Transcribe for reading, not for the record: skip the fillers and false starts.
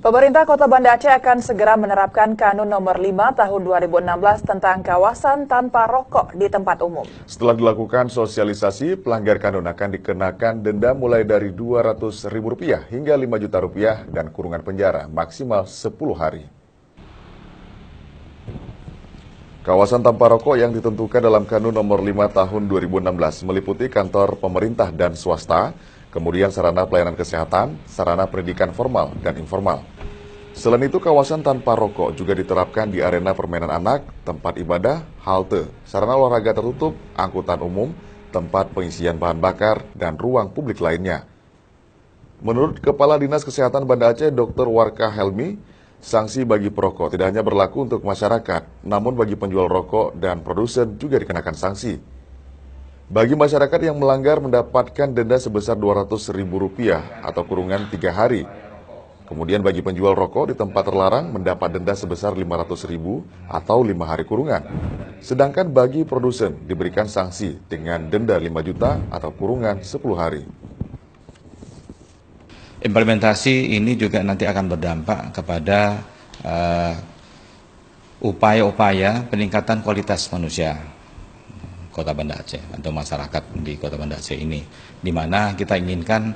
Pemerintah Kota Banda Aceh akan segera menerapkan Kanun Nomor 5 Tahun 2016 tentang kawasan tanpa rokok di tempat umum. Setelah dilakukan sosialisasi, pelanggar kanun akan dikenakan denda mulai dari Rp200.000 hingga Rp5 juta dan kurungan penjara maksimal 10 hari. Kawasan tanpa rokok yang ditentukan dalam Kanun Nomor 5 Tahun 2016 meliputi kantor pemerintah dan swasta, kemudian sarana pelayanan kesehatan, sarana pendidikan formal dan informal. Selain itu, kawasan tanpa rokok juga diterapkan di arena permainan anak, tempat ibadah, halte, sarana olahraga tertutup, angkutan umum, tempat pengisian bahan bakar, dan ruang publik lainnya. Menurut Kepala Dinas Kesehatan Banda Aceh, Dr. Warkah Helmi, sanksi bagi perokok tidak hanya berlaku untuk masyarakat, namun bagi penjual rokok dan produsen juga dikenakan sanksi. Bagi masyarakat yang melanggar mendapatkan denda sebesar Rp200.000 atau kurungan 3 hari. Kemudian bagi penjual rokok di tempat terlarang mendapat denda sebesar Rp500.000 atau 5 hari kurungan. Sedangkan bagi produsen diberikan sanksi dengan denda 5 juta atau kurungan 10 hari. Implementasi ini juga nanti akan berdampak kepada upaya-upaya peningkatan kualitas manusia Kota Banda Aceh atau masyarakat di Kota Banda Aceh ini, di mana kita inginkan